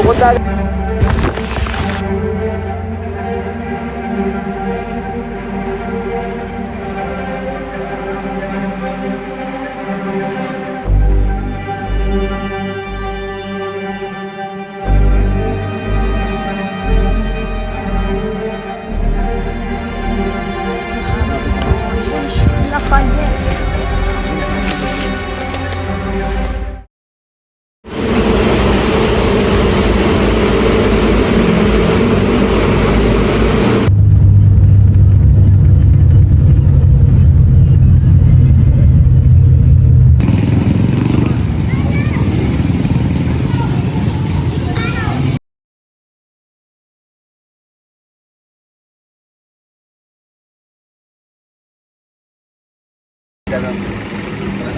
Tukod na.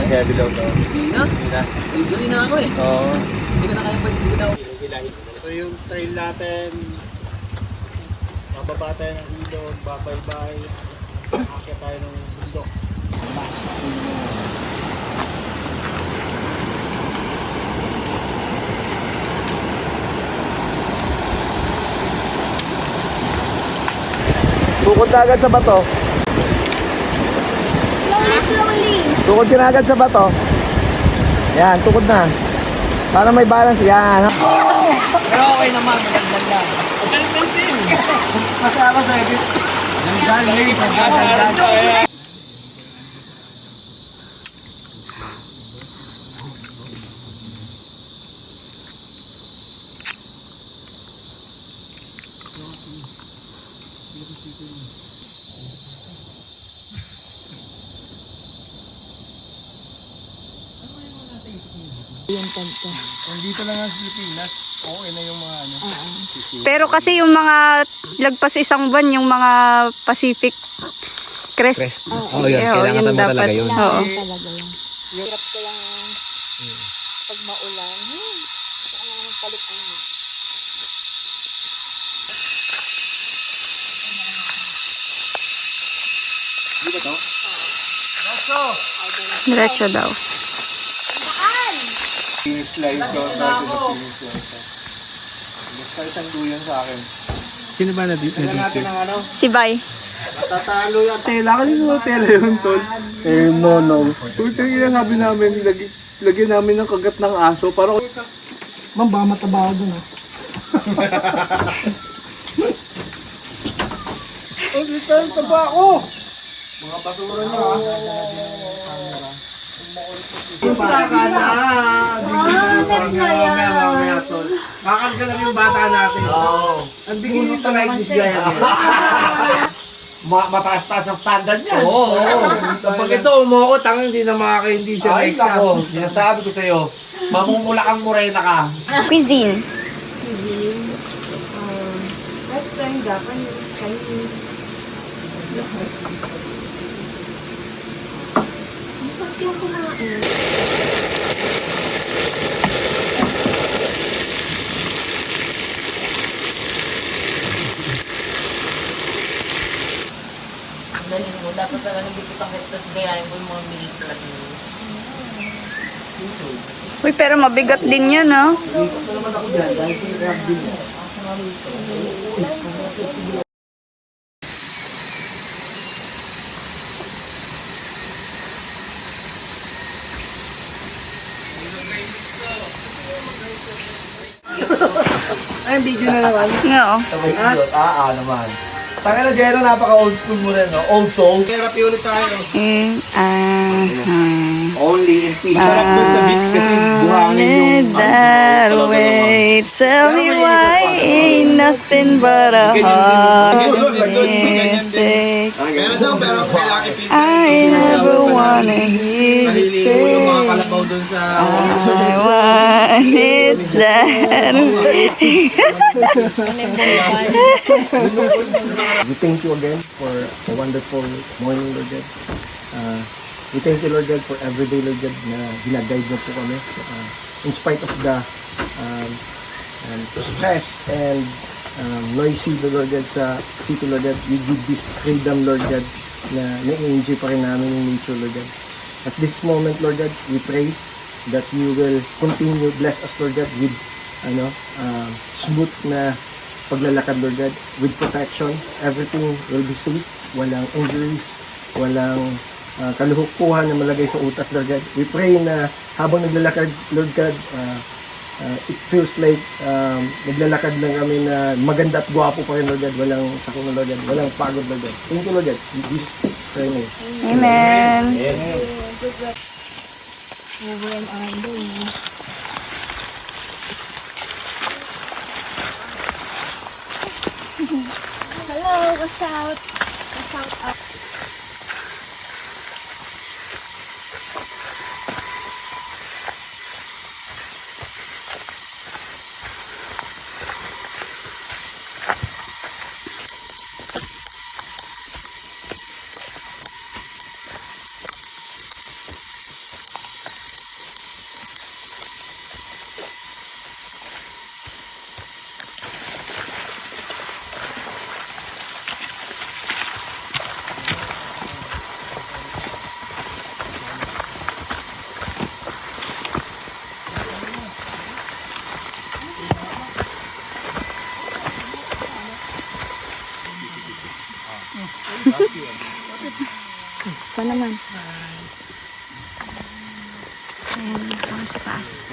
Heavy load daw. Hindi na? Hindi na. Injury na ako eh. Oo. Hindi ko na kaya pwede daw. Ito yung trail natin. Bababa tayo ng ilog, babaybay. Akit tayo ng bundok. Tukod na agad sa bato. Slowly. Tukod ka na agad sa bato. Yan, tukod na. Para may balance. Yan. Pero okay naman, magandang lang. Magandang din. Masama sa edit. Magandang. Nandito lang ang Pilipinas. Okay na yung mga ano. Pero kasi yung mga lagpas isang buwan, yung mga Pacific Crest. Oo, yun. Kailangan mo talaga yun. Oo. Hirap ko lang pag maulan. Saan naman palit ang Di ba to? Diretso daw. Finish live doon bago na finish yun. Basta isang duyan sa akin. Sino ba Kailan natin ang ano? Si Bay. Tatalo yan. Tela ka nito. Tela yung tol. Eh, no. Ito yung sabi namin, lagyan namin ng kagat ng aso. Para Ma'am, baka mataba doon ah. oh, dito yung taba ako! Mga basura nyo ha. Basta ka na. Mamaya tol. Kakarga lang yung bata natin. Ang bigay nito like this guy. Mataas-taas ang standard niya. Oo. Kapag ito umuot, hindi na hindi siya Ay, nako, sinasabi ko sa'yo, mamumula kang morena ka. Cuisine. Western, Japanese, Chinese. Bakit yung kumain? Galing mo. Dapat talaga nagigit ang hektas gayahin mo yung mga mini-plug mo. Uy, pero mabigat din yan, no? Ay, video na naman. Oo. Naman. Tanga na, Jero, napaka-old school mo rin, no? Old soul. Therapy ulit tayo. Only in peace. Sarap dun sa beach kasi buhangin yung... that way. Tell me why ain't nothing but a heart mistake. Meron daw, pero kailangan ipinta. I never wanna hear you Nahili mo yung mga say kalabaw dun sa... I want it that way. We thank you again for a wonderful morning, Lord God. We thank you, Lord God, for everyday, Lord God, na ginaguide mo po kami. In spite of the stress and noisy, Lord God, sa city, Lord God, you give this freedom, Lord God, na na-enjoy pa rin namin yung nature, Lord God. At this moment, Lord God, we pray that you will continue bless us, Lord God, with smooth na paglalakad, Lord God, with protection. Everything will be safe. Walang injuries, walang kaluhukuhan na malagay sa utak, Lord God. We pray na habang naglalakad, Lord God, it feels like naglalakad lang kami na maganda at gwapo pa rin, Lord God. Walang sakong, Lord God. Walang pagod, Lord God. Thank you, Lord God. In Jesus' name. Amen. Hello, what's out? What's out? Ito naman. Ayan, ang sa taas.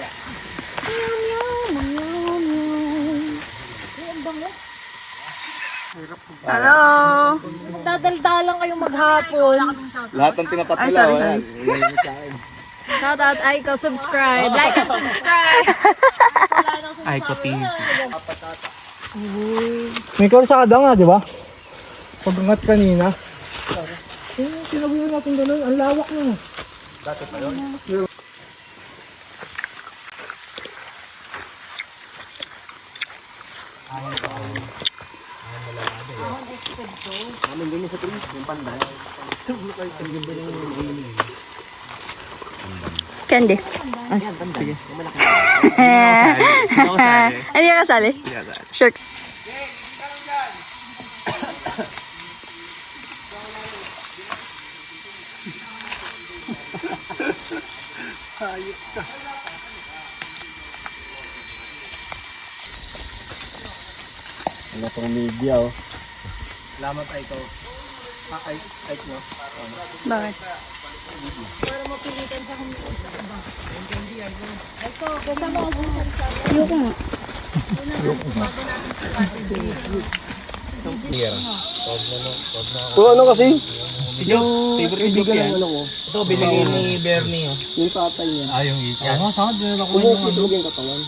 Hello! Dadaldalan kayong maghapon. Lahat ng tinapat Ay, nila, sorry, wala. sorry. Shout out, Aiko, subscribe. Like and subscribe. Aiko TV. May karsada nga, di ba? Pag-angat kanina. Sinabuyan natin ganun, ang lawak na. Dati pa yun? Candy. Hindi ka kasali? Sure. Wala pang media, oh. Salamat, Aiko. Aiko, no? Bakit? Ayoko nga. Kung ano kasi? Favorite ko yan. Ito, binigay ni Bernie. Yung tatay niya. Yung ito. Ano, saan? Dinala ko Kumukitulog yung katawan.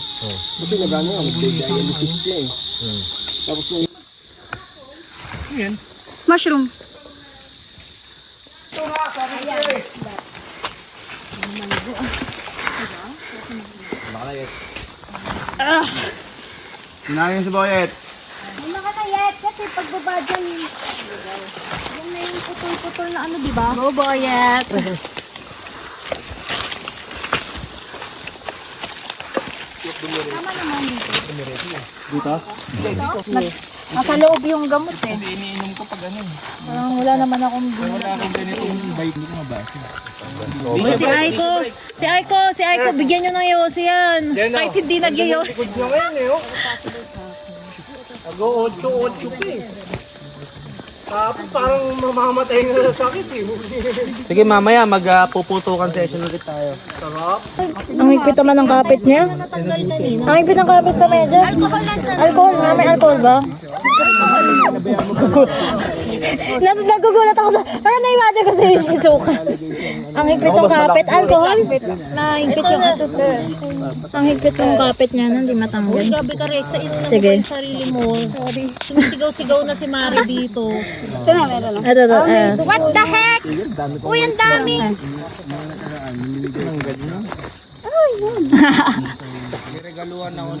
Kasi nagano nga, mag-dialysis niya eh. Tapos yung Mushroom. Sinayin si Boyet. Hindi na kanayet kasi pagbaba dyan, yung na yung putol-putol na ano, di ba? Go, Boyet! Tama naman dito. dito. Nasa loob yung gamot eh. Kasi iniinom ko pag ano. Parang wala naman akong Wala akong ganitong bike. Hindi ko mabasa. Si Aiko, bigyan nyo ng yosi yan. Kahit hindi nag-yosi. Likod niya ngayon eh, oh. Nag-8-8 pa eh. Tapos parang mamamatay na sa sakit eh. Sige, mamaya magpuputukan session ulit tayo. Sarap. Ang higpit naman ng kapit niya. Ang higpit ng kapit sa medyas. Alcohol nga, may alcohol ba? Nagugulat ako sa... Parang na-imagine ko si Shizuka. Ang higpit ng kapit. Alcohol? Na-higpit yung... Ang higpit ng kapit niya, hindi matanggal. Grabe ka, Rex. Sa ino na Sige. yung sarili mo. Sumisigaw-sigaw na si Mari dito. Ito na, meron lang. Ito. What the heck? Uy, ang dami. Regaluhan ako.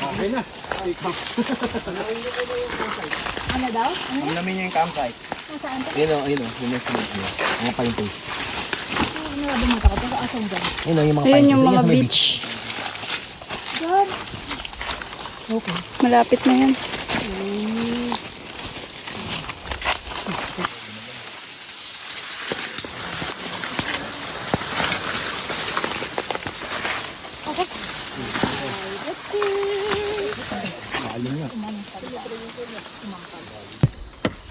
Okay na. Ano daw? Ang namin niya yung campsite. Ayun o, yun yung sunod niya. Mga pine trees. Ayun o, yung mga pine Ayun trees. yung mga Ayun, may beach. Malapit na yan.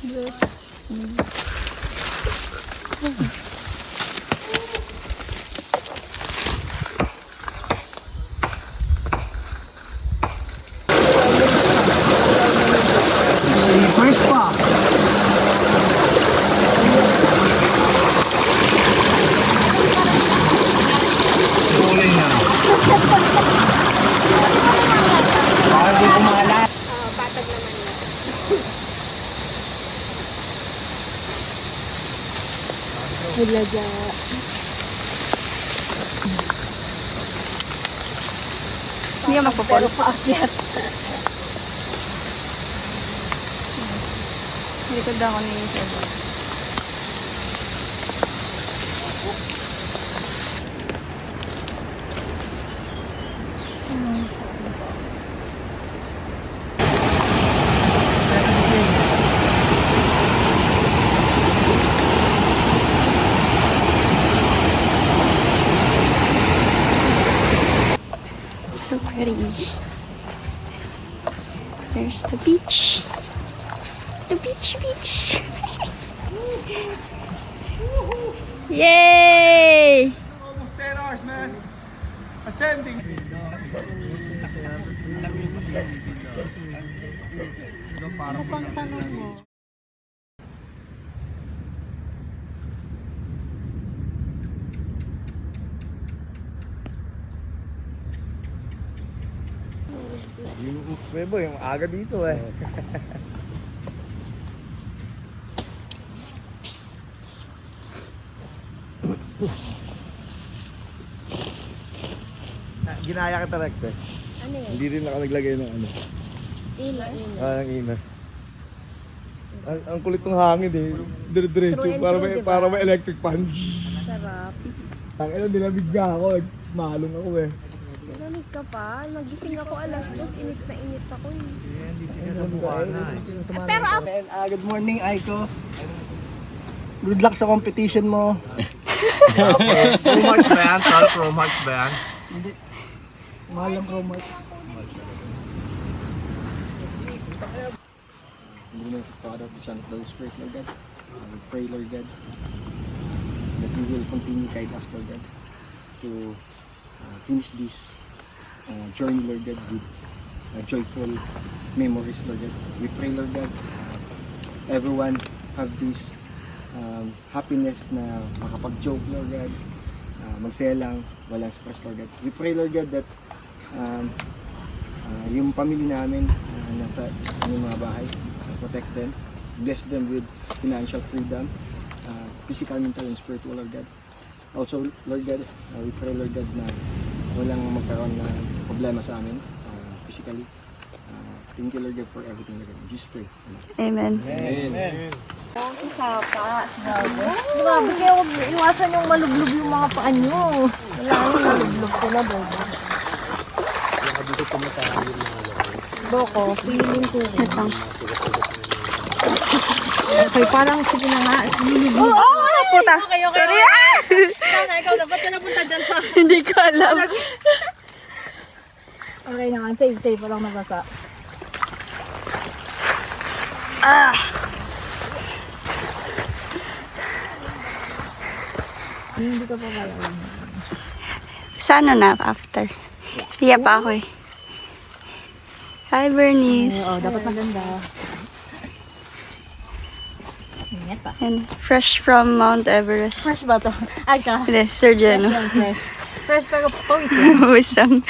First pa. Kulay na. Para di kumalat. Hindi ka magpapalo. Likod ako ni Sir. So pretty. There's the beach. The beach. Yay! Almost 10 hours, man. Ascending. Mukhang tanong mo. Bebo, yung aga dito eh. Ginaya kita Rex eh. Ano yun? Hindi rin ako naglagay ng ano. Ilaw. Ang ina. Ang kulit ng hangin eh. Dire-diretso. True and Para true, may, diba? para may electric fan. Sarap. Ang ina, nilamig nga ako. Malong ako eh. Lamig ka pa. Nagising ako alas 2. Init na init ako eh. Pero good morning, Aiko. Good luck sa competition mo. Pro-mark ba yan, tol? Pro-mark ba yan? Mahal ang promo. In the name of the Father, the Son, and the Holy Spirit, Lord God. We pray, Lord God, that you will continue to guide us, Lord God, to finish this journey, Lord God, with joyful memories, Lord God. We pray, Lord God, everyone have this happiness na makapag-joke, Lord God, magsaya lang, walang stress, Lord God. We pray, Lord God, that yung pamilya namin nasa yung mga bahay, protect them, bless them with financial freedom, physical, mental, and spiritual, Lord God. Also, Lord God, we pray, Lord God, na walang magkaroon ng problema sa amin physically. Thank you, Lord God, for everything, Lord God. Just pray. Amen. Amen. Grabe kayo. Iwasan yung malublog yung mga paan nyo. Wala nang malublog ko na doon. Boko, feeling ko. Okay, parang sige na nga. Oh, puta! Sorry! Ikaw dapat ka napunta dyan sa... Hindi ko alam. Okay naman, save pa lang nabasa. Hindi ka pa pala. Sana na after. Iya pa ako eh. Hi, Bernice. Oo, dapat maganda. Ingat pa. And fresh from Mount Everest. Fresh ba to? Ay ka? Hindi, Sir Jeno. Fresh. Fresh pero pawis lang. Wisdom.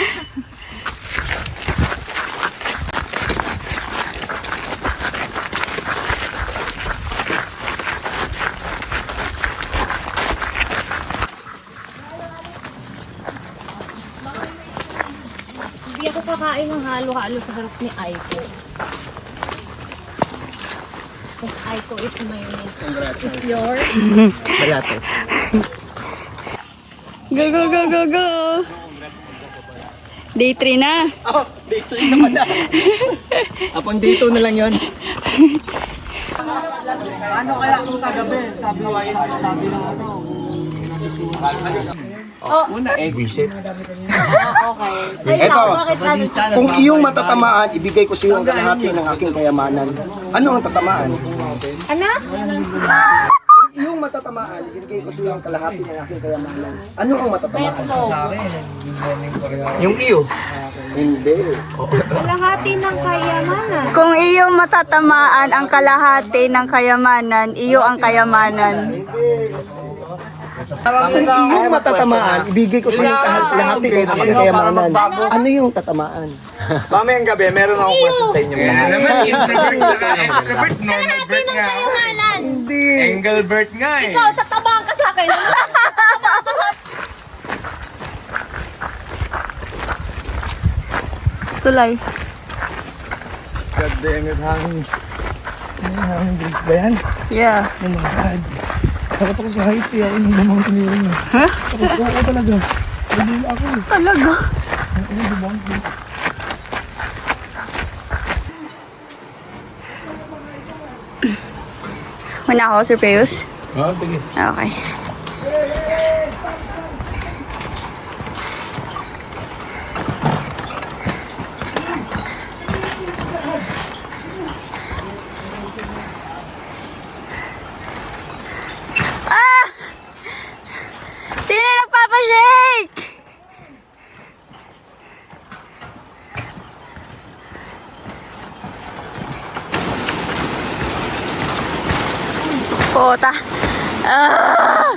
Hindi ako kakain ng halo-halo sa harap ni Aiko. If Aiko is my... Congrats. Is yours. Bayate. Go, go, go, go, go! Day 3 na. Oh, day 3 na pala. Upon day 2 na lang yun. Ano kaya kung kagabi? Sabi ng ano. Una visit. Okay. Ay, bakit natin? Kung iyong matatamaan, ibigay ko sa iyo ang kalahati ng aking kayamanan. Ano ang tatamaan? Ano? Yung matatamaan, ibigay ko sa iyo ang kalahati ng aking kayamanan. Ano ang matatamaan? Yung iyo. Hindi. Kalahati ng kayamanan. Kung iyo matatamaan ang kalahati ng kayamanan, iyo ang kayamanan. Kung iyong matatamaan, ibigay ko sa iyo ang kalahati ng aking kayamanan. Ano yung tatamaan? Mamayang gabi, meron akong question sa inyo. Kalahati ng kayamanan. Hindi. Engelbert nga eh. Ikaw, tatabang ka sa akin. Tulay. God damn it, hangin. Hangin break ba yan? Yeah. Oh my God. Takot ako sa height kaya yung bumang tinirin mo. Ha? Takot ako talaga. Hindi ako. Talaga. Muna ako, Sir Peus? Sige. Okay. Ah! Sino nagpapashake? Puta. Ah!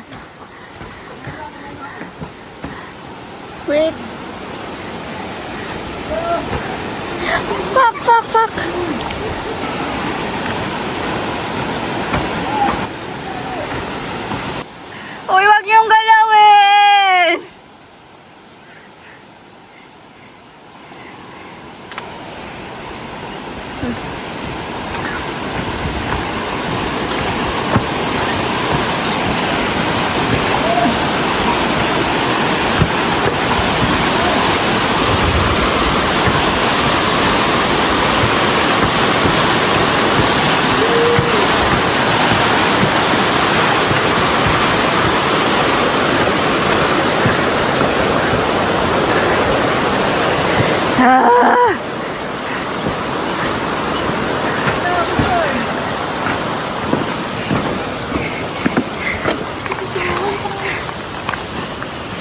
Wait. Fuck. Uy, wag niyong galawin!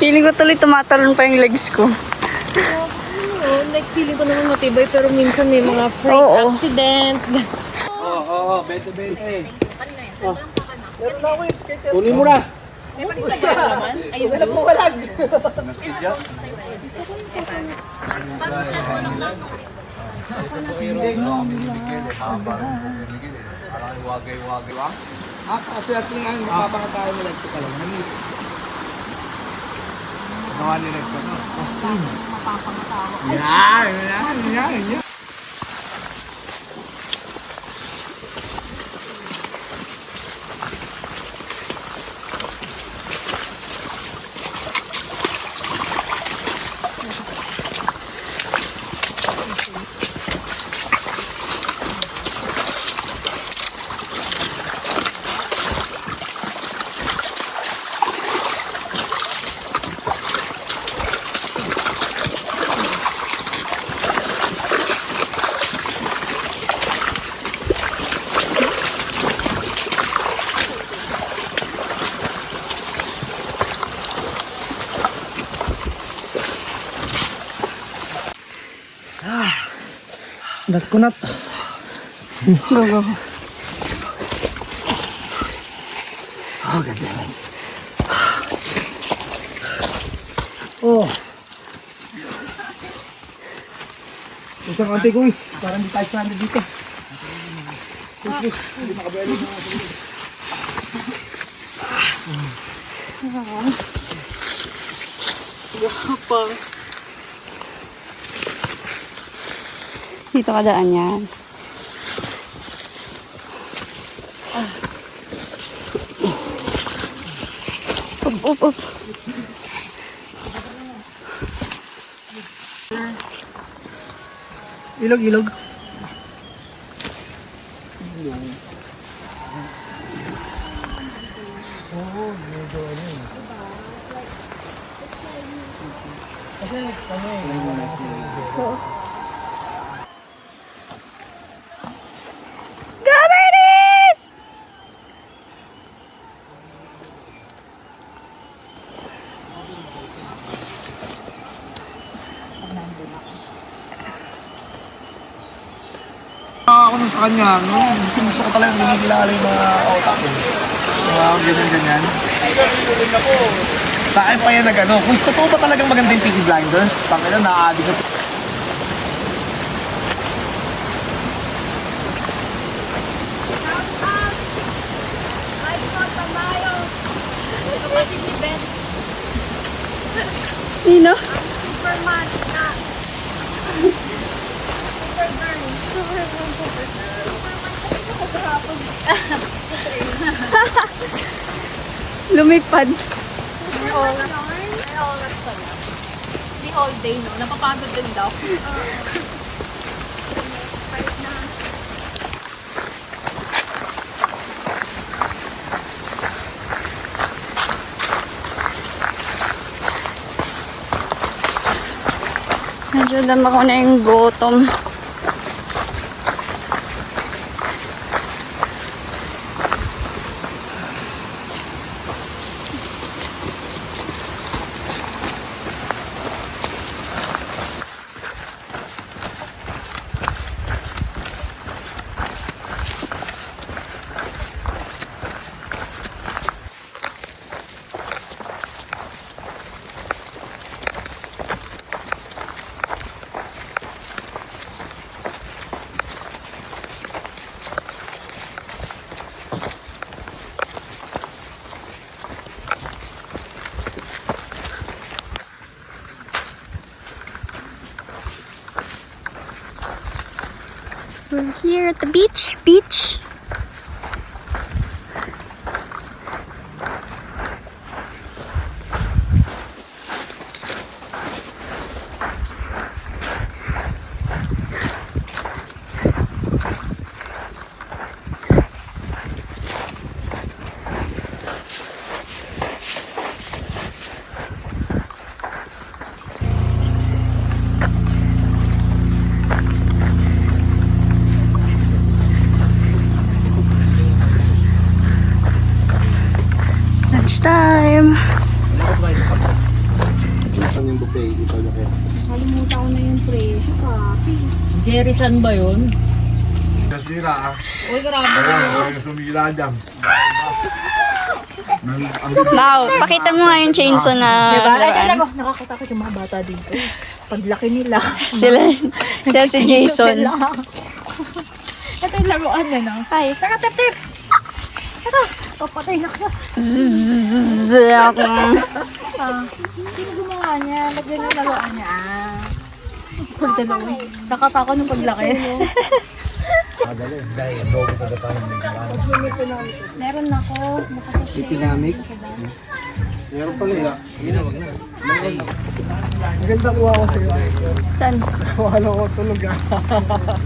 Feeling ko tuloy tumatalon pa yung legs ko. Like, feeling ko naman matibay, pero minsan may mga freak Oo. accident. Oo, bete. Kunin mo na. Alam mo walag. Kasi at yung ang mapapangasahin mo nagto ka lang. Gawa nila ito. Yan. Kunat. Go. Oh, ganda naman. Oh. Isang anti-quiz. Para hindi tayo stranded dito. Hindi makabalik na ako. Dito ka daan yan. Up. Ilog. Gabrinis! kanya, no? Gusto ko talagang ginigilala yung mga otak ko. Mga ganyan-ganyan. Sa akin pa yan na gano'n. Kung totoo ba talagang maganda yung Peaky Blinders, tangin na na-addict sa Sino? Lumipad. Di whole day, no? Napapagod din daw. Medyo dama ko na yung gutom. We're here at the beach. Lunchtime. Saan yung buffet? Ito na kaya. Kalimutan ko na yung presyo, kapi. Jerry Shan ba yun? Nasira ah. Uy, grabe. Kaya sumila dyan. Wow, pakita mo nga yung chainsaw na Diba? Ay, laruan. ko, nakakita ko yung mga bata dito. Paglaki nila. Sila si Jason. Ito yung laruan na, no? Hi. Tara, tip! Tara! Papatay na ka. Zzzz. Sino gumawa niya? Lagyan ng laruan niya. Pagdalawa. Nakatako nung paglaki. Meron ako. Nakasasya. Ipinamig. Meron pala yun. Ang ganda kuha ko sa'yo. Saan? Kuha lang ako tulog ah.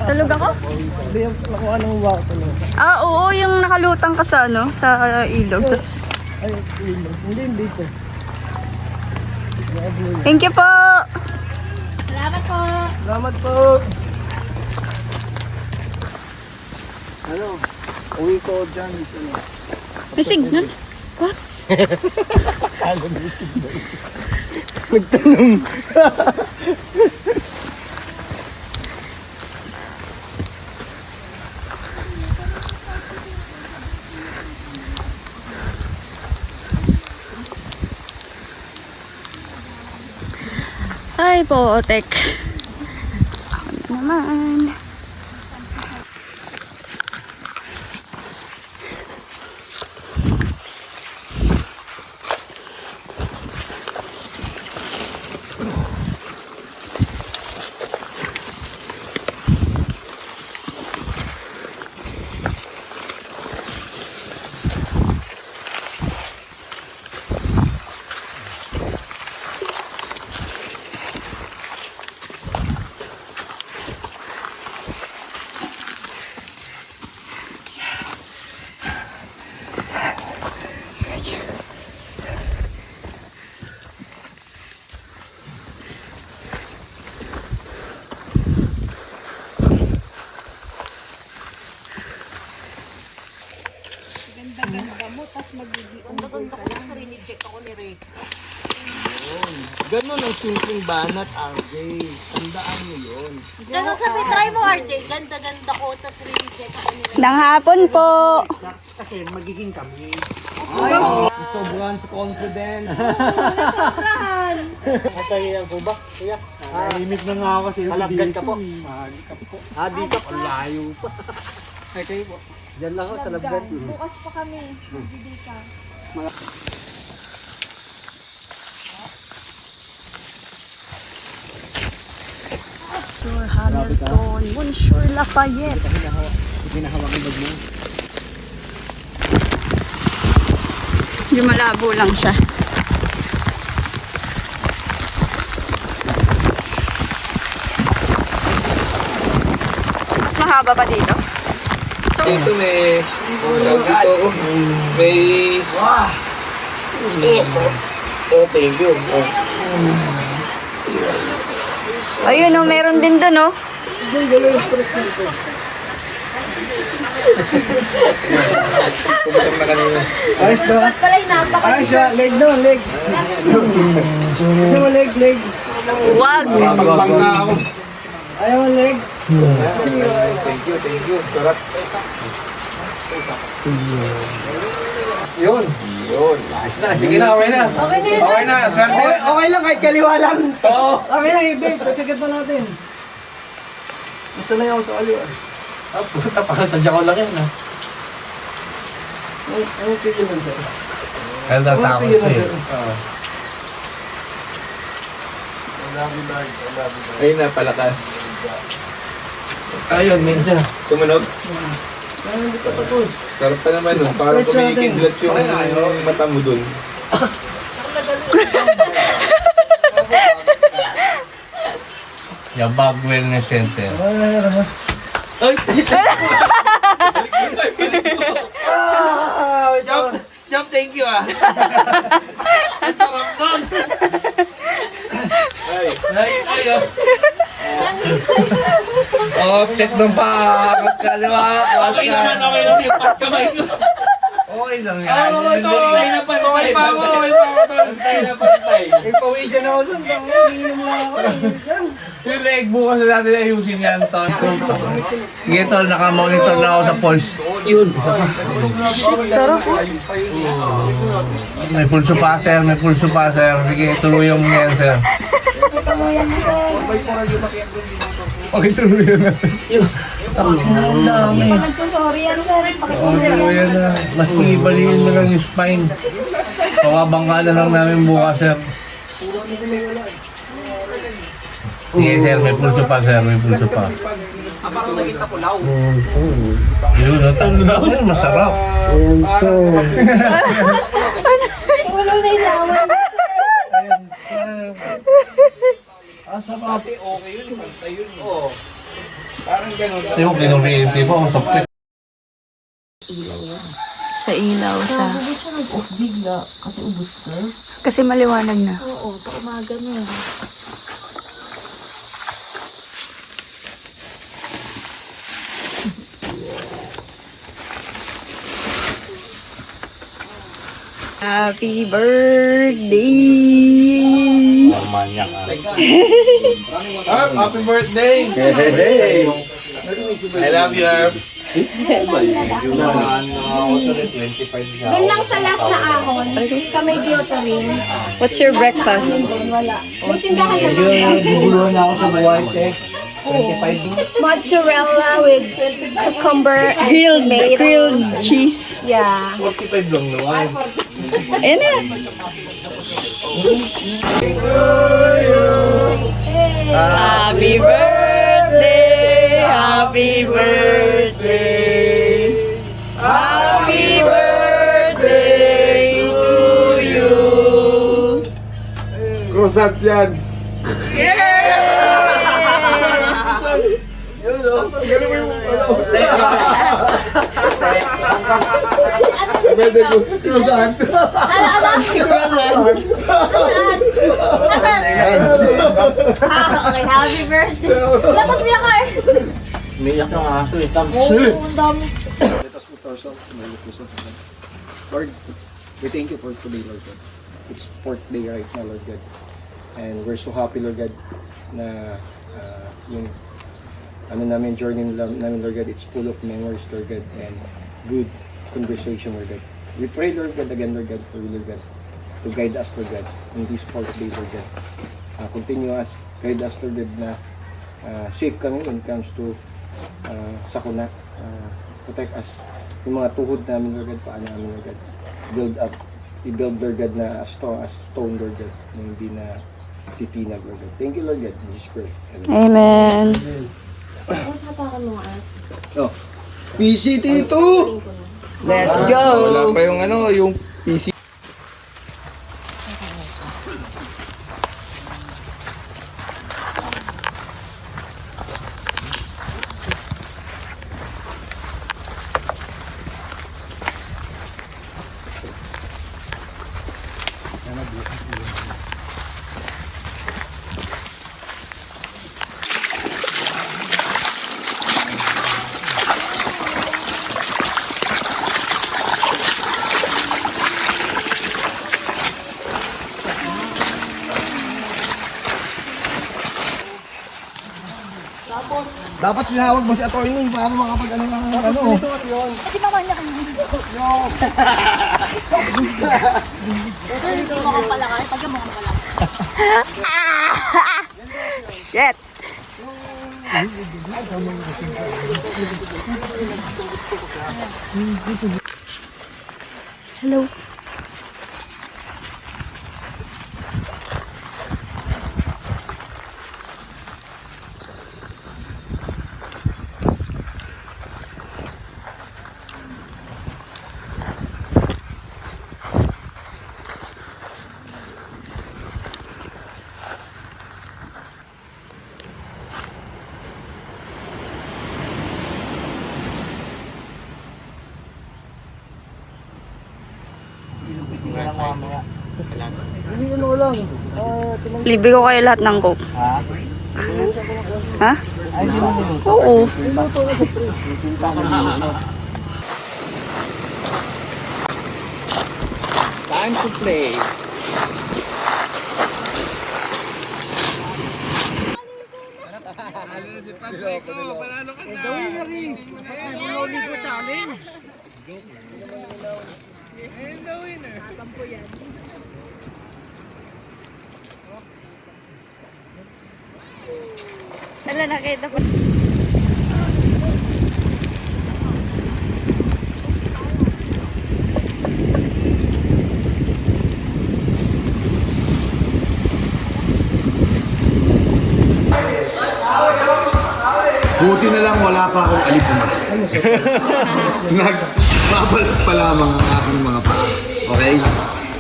Tulog ako? Hindi yung nakuha lang kuha ko tulog. Ah, oo, yung nakalutang ka sa ano, sa ilog. Tas, Ay, hindi dito. thank you po. Salamat po. Salamat po. Ano? Uwi ko dyan. May signal. What? Nagtanong. Ay, potek. Ako na naman. Ganda mo, tapos magiging. Ganda ko, sarili check ako ni Rex. Ganun ang simpleng banat, RJ. Tandaan mo yun. Ganun sabi, try mo RJ. Ganda-ganda ko, tas reject ako nila. Nang hapon po. Sobrang sa confidence. Limit na nga ako kasi. Halaggan ka po. Hadi ka po. Layo pa. Ay kayo po. Diyan lang ako, talabgan. Bukas pa kami. Sir Hamilton, Monsieur Lafayette. Yung malabo lang siya. Mas mahaba pa dito. So, Dito may... May... Oh, thank you. ayun o, meron din dun o. Ayos na. Pala yung napaka. Ayos na. Leg doon, leg. Gusto mo leg, leg. Wag! Pagbangka ako. Ayaw mo leg. Thank you. Sarap. Yun. Ayos na. Sige na, okay na. Okay na yun. Okay na, swerte Okay, na. okay lang kahit kaliwa lang. Oo. Okay lang, ibig. Pagsagat pa natin. Gusto na ako sa kaliwa. Ah, puta, parang sadya ko lang yan, ha? Anong tigil nun, sir? Kaya Anong tigil nun, sir? Ayun na, palakas. Ayun, minsan. Tumunog. Kaya hindi ka tapos. Sarap pa naman, no? Parang kumikidlat yung mata mo dun. Yung Bag Wellness Center. Ay! Jump, thank you, ah. Ang sarap nun. Ay, ah. Oh, check ng paa. Kaliwa. Okay naman yung pat kamay ko. Okay lang yan. Oo, ito. Okay na pantay. Okay pa ako. Pantay na pantay. Eh, pawisan ako dun. Iinom lang ako. Yung leg bukas na natin ayusin yan, Ton. Sige, Tol, nakamonitor na ako sa pulse. Yun. Sarap. May pulso pa, sir. May pulso pa, sir. Sige, tuluyan mo yan, sir. Okay, tuluyan na, sir. Ang dami. Nagsusorry yan sir. Oh, tuluyan na. Maski ibaliin mo lang yung spine. Pawabangka na lang namin bukas, sir. Sige, sir. May pulso pa, sir. May pulso pa. Parang naging kapulaw. Yun, ang masarap. Ulo na yung lawan. Asa pa? Okay yun. Pantay yun. Oo. Parang ganun. Yung kinuriente pa, ang sapit. Sa ilaw, sa... Bakit siya nag-off bigla? Kasi ubus ka? Kasi maliwanag na. Oo, pa umaga na yun. Happy birthday! Happy birthday! I love you, Herb. Doon lang sa last na ahon, sa may Biotarin. What's your breakfast? Wala. May tindahan na lang. Bubuluhan na ako sa buhay, te. 25. Mozzarella with cucumber and Grilled cheese. Yeah. 45 lang naman. Ayan na. Happy birthday! Happy birthday! Happy birthday to you! Croissant yan. Galing mo yung ano. Pwede ko. Croissant. Asan? Okay, happy birthday. Tapos bilang ka eh. Umiyak yung aso eh. Oo, ang dami. Let us put ourselves in the position of God. Lord, we thank you for today, Lord God. It's 4th day right now, Lord God. And we're so happy, Lord God, na yung namin journey namin, Lord God, it's full of memories, Lord God, and good conversation, Lord God. We pray, Lord God, again, Lord God, for you, Lord God, to guide us, Lord God, in this 4th day, Lord God. Continue us, guide us, Lord God, na safe kami when it comes to sakuna. Protect us. Yung mga tuhod namin, Lord God, paan namin, Lord God. I-build, Lord God, na as strong as stone, Lord God, na hindi na titinag, Lord God. Thank you, Lord God. In Jesus Christ. Amen. Oh, PCT2! Let's go! Wala pa yung yung PC. Dapat tinawag mo si attorney para makapag ano. Kasi naman niya kami. Hindi mo kang palakay. Pag mo kang palakay. Shit. Hello. Libre ko kayo lahat ng coke. Ha? Oo. Time to play. Panalo ka na. Challenge. And the winner. Wala, nakita pa. Buti na lang wala pa akong alipuma. Nagbabalat pa lamang ang aking mga paa. Okay?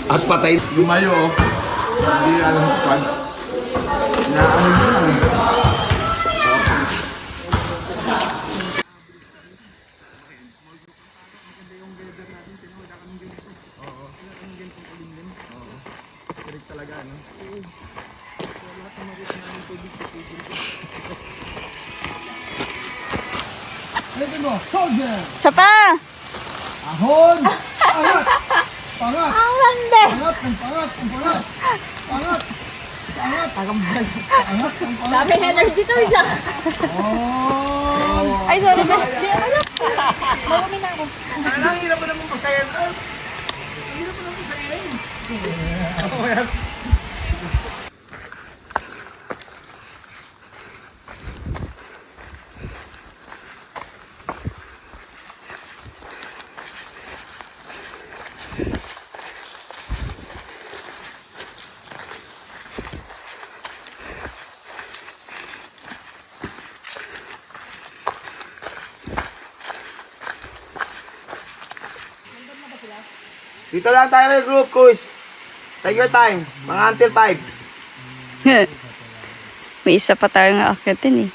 At patay. Lumayo. Hindi alam pag. Naamoy mo lang. Isa pa! Ahon! Pangat! Pangat! Ang lande! Pangat! Ang pangat! Ang pangat! Pangat! Pangat! Pangat! Dami energy to isa. Oh! Ay, sorry ba? Marami na ako. Ang hirap mo naman pagsayan. Ang hirap mo naman pagsayan. Dito lang tayo may group, Kuys. Take your time. Mga until 5. May isa pa tayong aakyatin eh.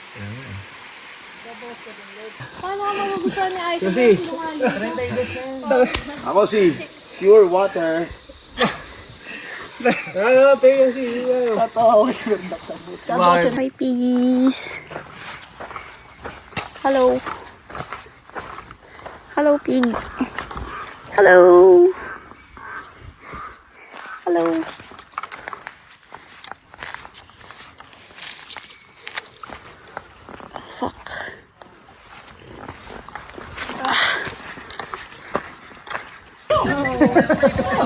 Paano ka magugustuhan ni Aiko? Ako si Pure Water. Hi, piggies. Hello. Hello, pig. Hello. Hello. Hello. Fuck.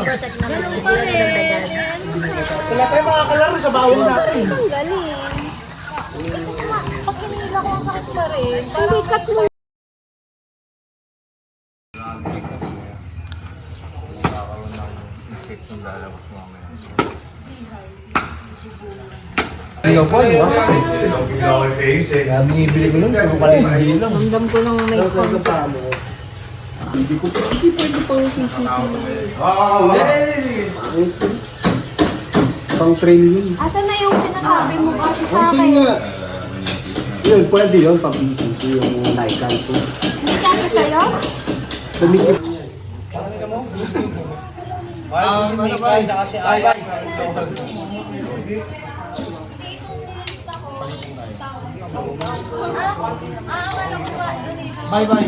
Protect naman yun. Hindi lang nadagdagan. Wala pa yung mga kalaro sa bawal natin. Ang galing. Pag hinila ko, ang sakit pa rin. Parang Ayaw po, di ba? Kaya binibili ko lang, puro pala hindi lang. Ramdam ko lang may konta. Pang train yun. asan na yung sinasabi mo kasi sa Okay akin? nga. Yun, pwede yun, pang BCC, yung Nike po. Hindi kasi sa'yo? Sumikip. Bye-bye.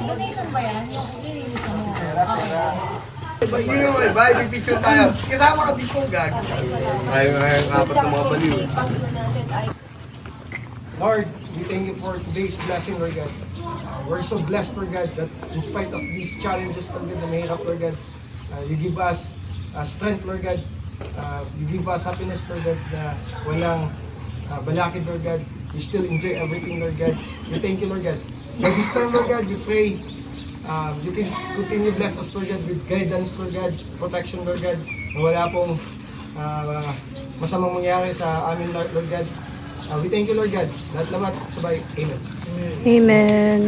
Donation ba yan? Yung ililisan mo? Bye, picture tayo. Kasama ka dito, gag. Ay, apat na mga baliw. Lord, we thank you for today's blessing, Lord God. We're so blessed, Lord God, that in spite of these challenges, Lord God, na mahirap, Lord God, you give us strength, Lord God. You give us happiness, Lord God, na walang balakid, Lord God. We still enjoy everything, Lord God. We thank you, Lord God. For this time, Lord God, we pray you can continue bless us, Lord God, with guidance, Lord God, protection, Lord God, na wala pong masamang mangyari sa amin, Lord God. We thank you, Lord God. Lahat sabay. Amen. Amen.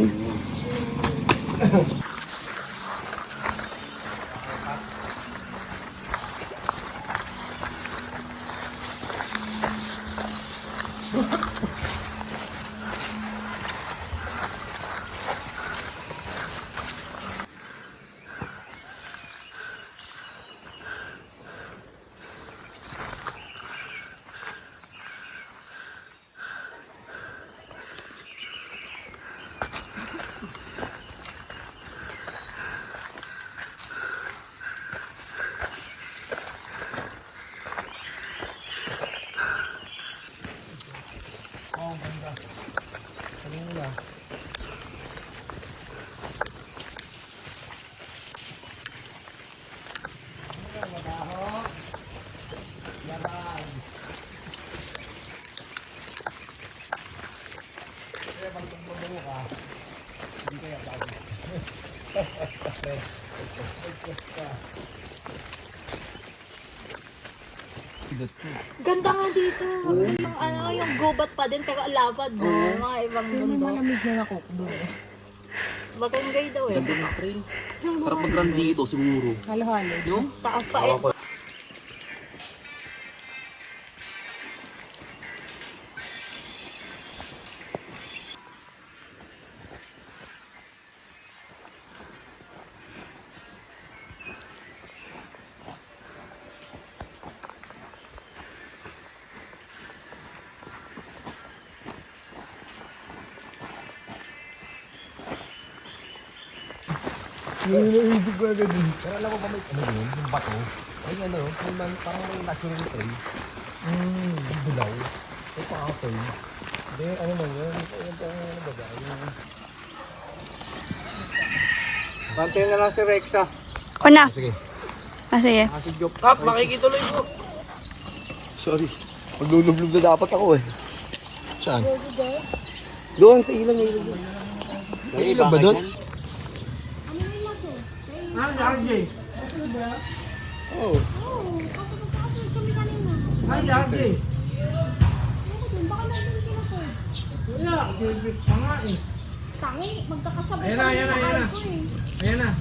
Ganda nga dito. Yung ano, yung gubat pa din pero lapad mo. Mga ibang mundo. Malamig na ako doon. Bagay daw eh. Sarap mag-run dito siguro. Halo-halo. Taas pa eh. Iniisip ko agad din. Pero alam ko ba may ano yun? Yung bato? Ay ano, parang may natural tree. Bulaw. Ay pa-apple. Hindi, ano man yun? Yung ano ba ba? Bantay na lang si Rexa. Una. Sige. Ah, sige. Kasi joke. Kak, makikituloy mo. Sorry. Maglulublog na dapat ako eh. Saan? Doon sa ilang ilang. May ilan ba doon? Ah, RJ. Oo. Ay, RJ. Kuya, bibig pa nga eh. Tangi, magkakasabay. Ayan na, ayan na, ayan na. Ayan na.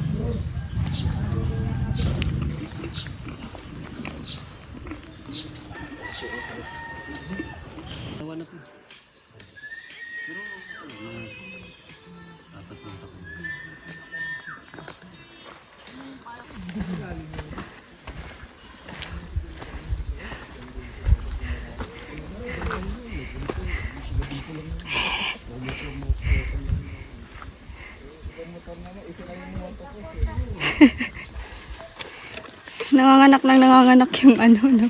Nanganganak yung ano, no?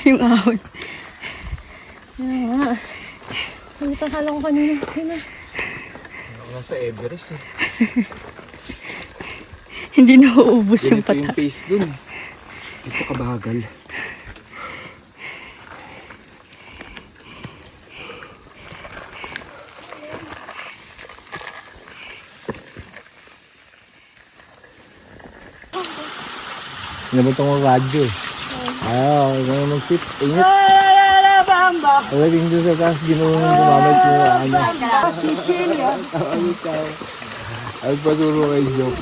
Yung ahon. Ang pakala ko kanina. Nasa Everest eh. Hindi na uubos yung Ganito yung pata. pace dun. Ito kabagal. Nabuto mo radyo eh. Ayaw, gano'n mag-fit. Ingat. Pagdating doon sa taas, di mo gumamit mo ano. Ay, paturo kay Joke.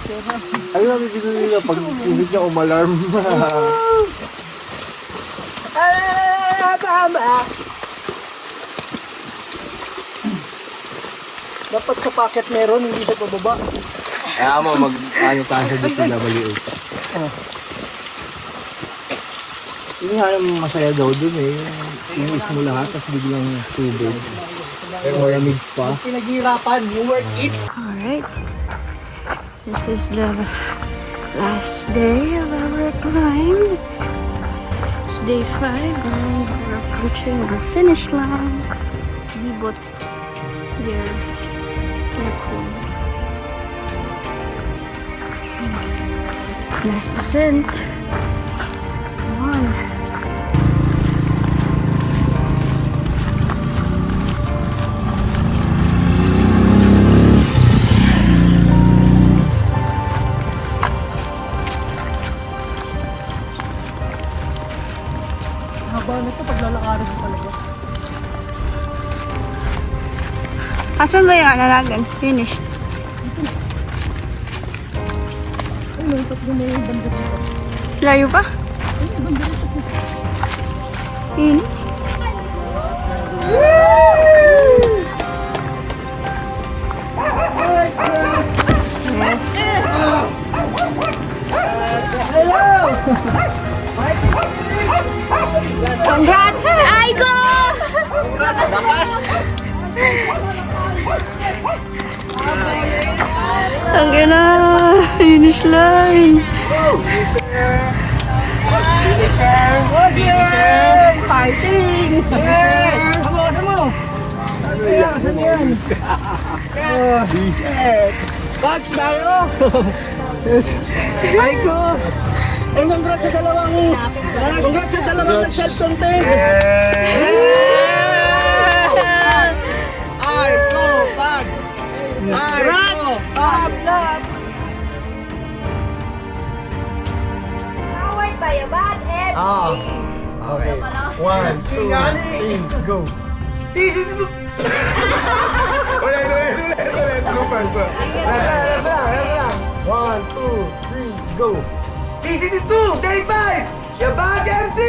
Ay, makikita nila pag hindi niya umalarm. Dapat sa packet meron, hindi sa pababa. Kaya mo, mag-ano tayo sa DPWH. Yung nga masaya daw dun eh. Inis mo lahat, tapos biglang tubig. Malamig pa. Pinaghirapan, you work it. Alright. This is the last day of our climb. It's day 5 and we're approaching our finish line. Libot there. Cool. Last descent. Come on. Haba na ito, paglalakarin ko talaga. Asan ba yung ano natin? Finish. Layo pa? Init. Congrats, Aiko! Ang ina, finish line. Fighting! Samo! Ano yan? Saan yan? Bugs tayo! Aiko! And congrats sa dalawang nag-self-content! Aiko! Bugs! Aiko! Bugs! Powered by a bad egg. Okay. 1, 2, 3, go! Easy to do! Ulit. Bloopers. 1, 2, 3, go! PCT2, day 5! Yabag MC!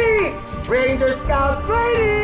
Ranger Scout Training!